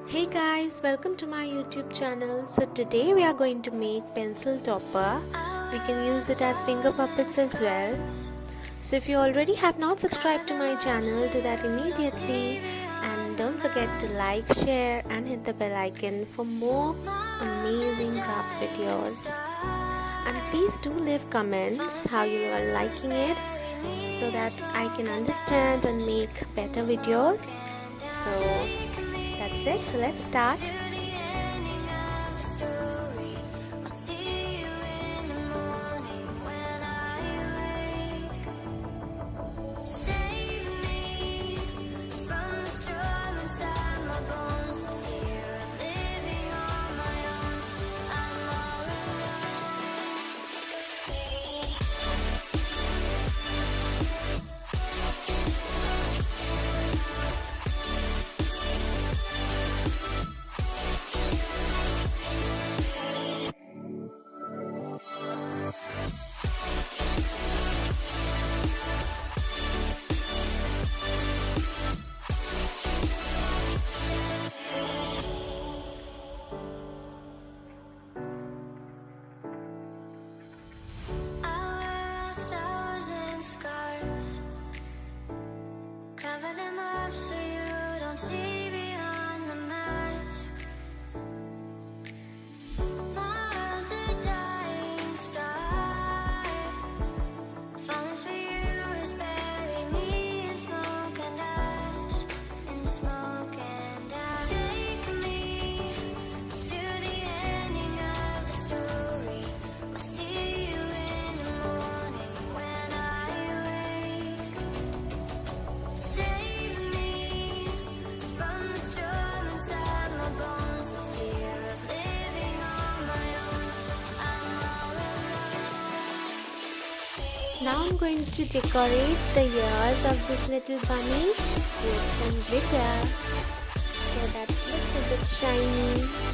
Hey guys, welcome to my YouTube channel. So today we are going to make pencil topper. We can use it as finger puppets as well. So if you already have not subscribed to my channel, do that immediately, and don't forget to like, share and hit the bell icon for more amazing craft videos. And please do leave comments how you are liking it so that I can understand and make better videos. So that's it, so let's start. Now I'm going to decorate the ears of this little bunny with some glitter so that it looks a bit shiny.